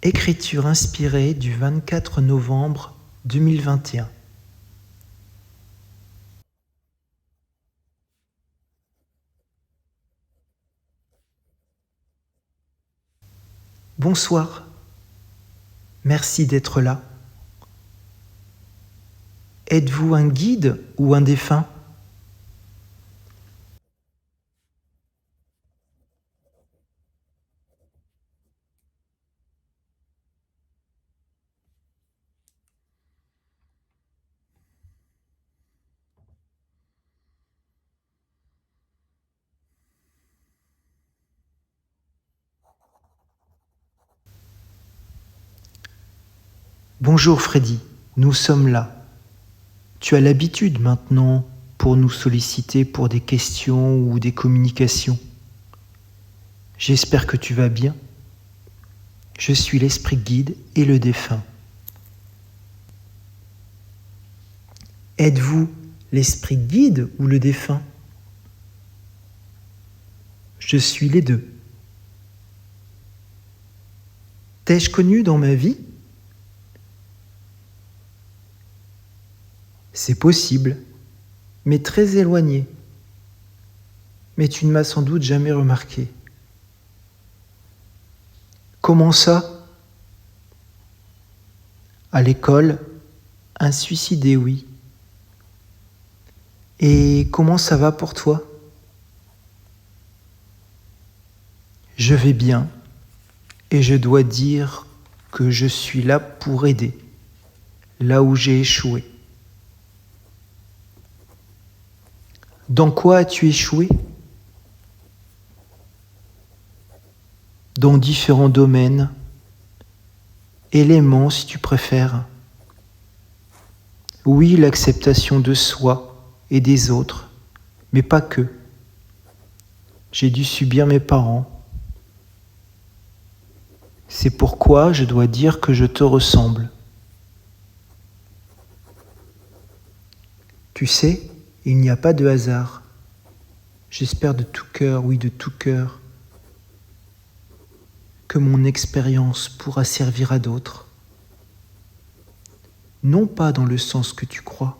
Écriture inspirée du 24 novembre 2021. Bonsoir, merci d'être là. Êtes-vous un guide ou un défunt ? Bonjour Freddy, nous sommes là. Tu as l'habitude maintenant pour nous solliciter pour des questions ou des communications. J'espère que tu vas bien. Je suis l'esprit guide et le défunt. Êtes-vous l'esprit guide ou le défunt ? Je suis les deux. T'ai-je connu dans ma vie ? C'est possible, mais très éloigné. Mais tu ne m'as sans doute jamais remarqué. Comment ça ? À l'école, un suicidé, oui. Et comment ça va pour toi ? Je vais bien, et je dois dire que je suis là pour aider, là où j'ai échoué. Dans quoi as-tu échoué ? Dans différents domaines, éléments si tu préfères. Oui, l'acceptation de soi et des autres, mais pas que. J'ai dû subir mes parents. C'est pourquoi je dois dire que je te ressemble. Tu sais, il n'y a pas de hasard. J'espère de tout cœur, oui de tout cœur, que mon expérience pourra servir à d'autres. Non pas dans le sens que tu crois.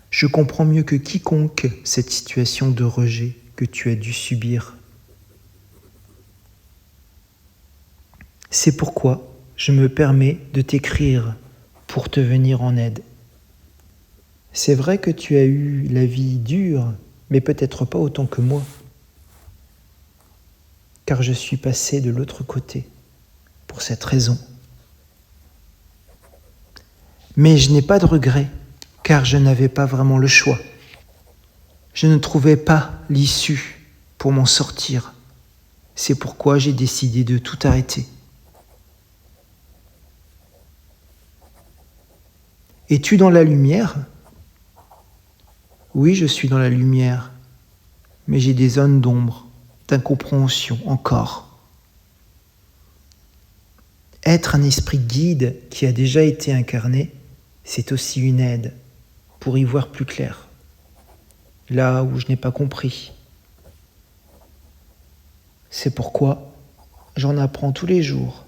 Je comprends mieux que quiconque cette situation de rejet que tu as dû subir. C'est pourquoi je me permets de t'écrire pour te venir en aide. C'est vrai que tu as eu la vie dure, mais peut-être pas autant que moi, car je suis passé de l'autre côté, pour cette raison. Mais je n'ai pas de regrets, car je n'avais pas vraiment le choix. Je ne trouvais pas l'issue pour m'en sortir. C'est pourquoi j'ai décidé de tout arrêter. Es-tu dans la lumière ? Oui, je suis dans la lumière, mais j'ai des zones d'ombre, d'incompréhension encore. Être un esprit guide qui a déjà été incarné, c'est aussi une aide pour y voir plus clair, là où je n'ai pas compris. C'est pourquoi j'en apprends tous les jours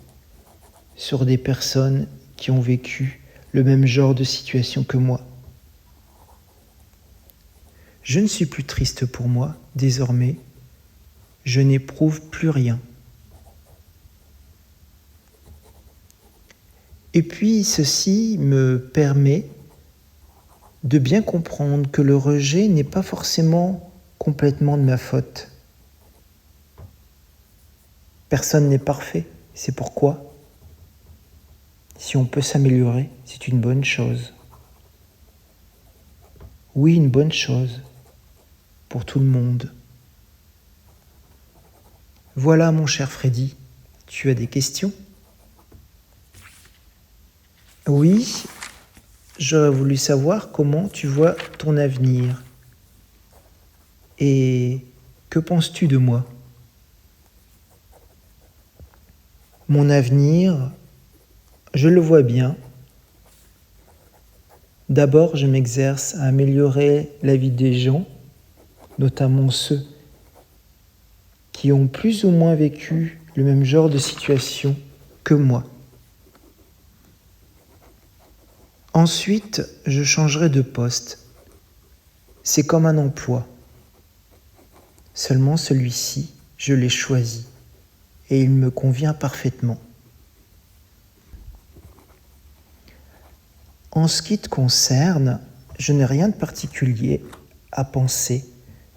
sur des personnes qui ont vécu le même genre de situation que moi. Je ne suis plus triste pour moi, désormais, je n'éprouve plus rien. Et puis ceci me permet de bien comprendre que le rejet n'est pas forcément complètement de ma faute. Personne n'est parfait, c'est pourquoi, si on peut s'améliorer, c'est une bonne chose. Oui, une bonne chose pour tout le monde. Voilà mon cher Freddy, tu as des questions ? Oui, j'aurais voulu savoir comment tu vois ton avenir. Et que penses-tu de moi ? Mon avenir, je le vois bien. D'abord, je m'exerce à améliorer la vie des gens, notamment ceux qui ont plus ou moins vécu le même genre de situation que moi. Ensuite, je changerai de poste. C'est comme un emploi. Seulement celui-ci, je l'ai choisi et il me convient parfaitement. En ce qui te concerne, je n'ai rien de particulier à penser,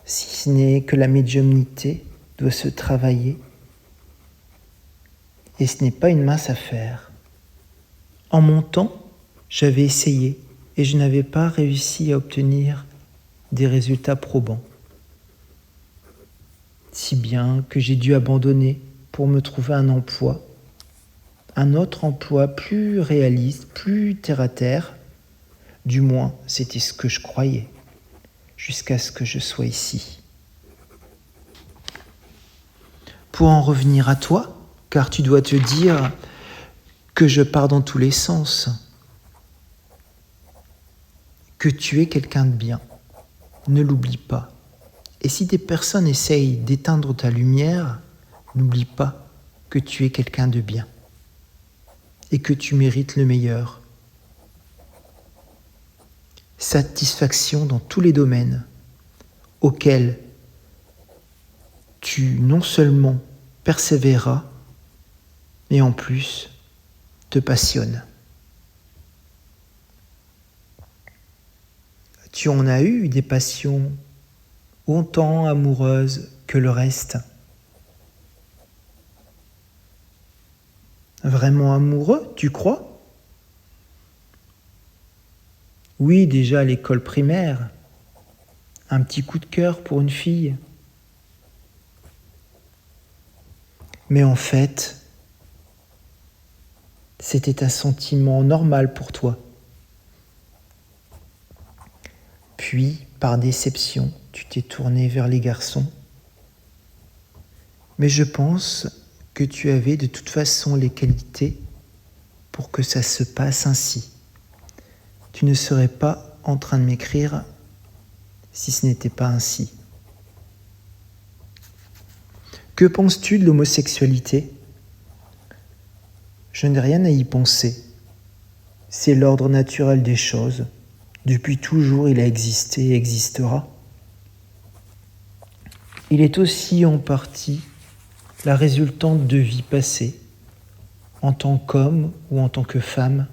si ce n'est que la médiumnité doit se travailler et ce n'est pas une mince affaire. En mon temps, j'avais essayé et je n'avais pas réussi à obtenir des résultats probants. Si bien que j'ai dû abandonner pour me trouver un emploi, un autre emploi plus réaliste, plus terre-à-terre. Du moins, c'était ce que je croyais, jusqu'à ce que je sois ici. Pour en revenir à toi, car tu dois te dire que je pars dans tous les sens, que tu es quelqu'un de bien, ne l'oublie pas. Et si des personnes essayent d'éteindre ta lumière, n'oublie pas que tu es quelqu'un de bien et que tu mérites le meilleur. Satisfaction dans tous les domaines auxquels tu non seulement persévéreras, mais en plus te passionnes. Tu en as eu des passions autant amoureuses que le reste. Vraiment amoureux, tu crois ? Oui, déjà à l'école primaire, un petit coup de cœur pour une fille. Mais en fait, c'était un sentiment normal pour toi. Puis, par déception, tu t'es tourné vers les garçons. Mais je pense que tu avais de toute façon les qualités pour que ça se passe ainsi. Tu ne serais pas en train de m'écrire si ce n'était pas ainsi. Que penses-tu de l'homosexualité ? Je n'ai rien à y penser. C'est l'ordre naturel des choses. Depuis toujours, il a existé et existera. Il est aussi en partie la résultante de vies passées, en tant qu'homme ou en tant que femme.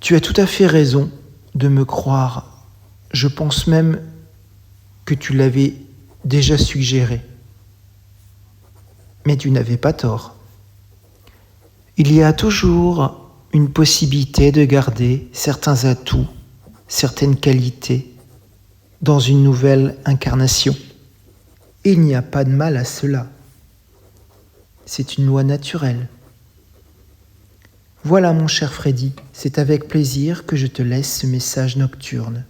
Tu as tout à fait raison de me croire. Je pense même que tu l'avais déjà suggéré. Mais tu n'avais pas tort. Il y a toujours une possibilité de garder certains atouts, certaines qualités dans une nouvelle incarnation. Et il n'y a pas de mal à cela. C'est une loi naturelle. Voilà mon cher Freddy, c'est avec plaisir que je te laisse ce message nocturne.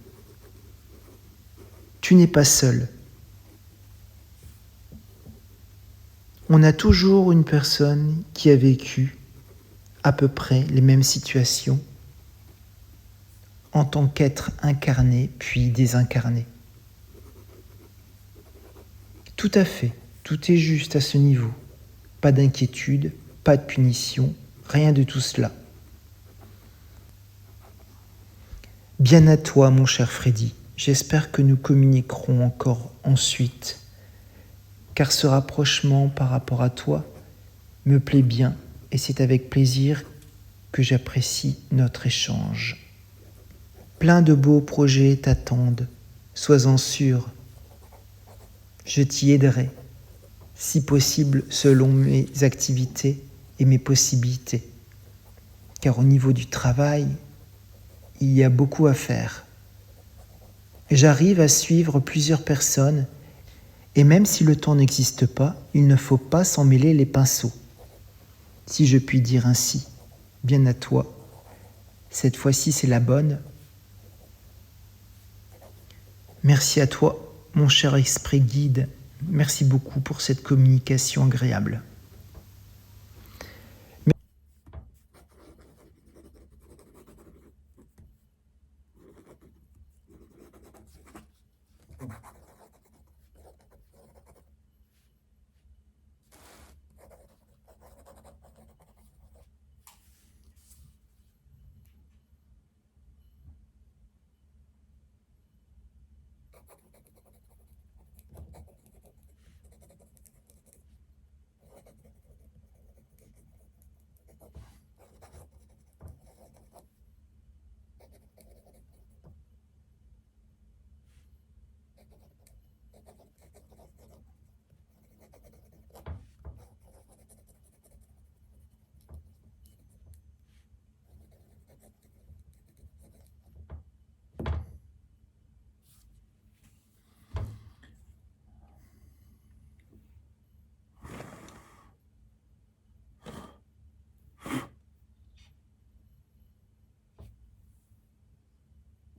Tu n'es pas seul. On a toujours une personne qui a vécu à peu près les mêmes situations en tant qu'être incarné puis désincarné. Tout à fait, tout est juste à ce niveau. Pas d'inquiétude, pas de punition, rien de tout cela. Bien à toi, mon cher Freddy. J'espère que nous communiquerons encore ensuite, car ce rapprochement par rapport à toi me plaît bien et c'est avec plaisir que j'apprécie notre échange. Plein de beaux projets t'attendent, sois-en sûr. Je t'y aiderai, si possible selon mes activités et mes possibilités, car au niveau du travail, il y a beaucoup à faire. J'arrive à suivre plusieurs personnes et même si le temps n'existe pas, il ne faut pas s'en mêler les pinceaux. Si je puis dire ainsi, bien à toi. Cette fois-ci, c'est la bonne. Merci à toi, mon cher esprit guide. Merci beaucoup pour cette communication agréable.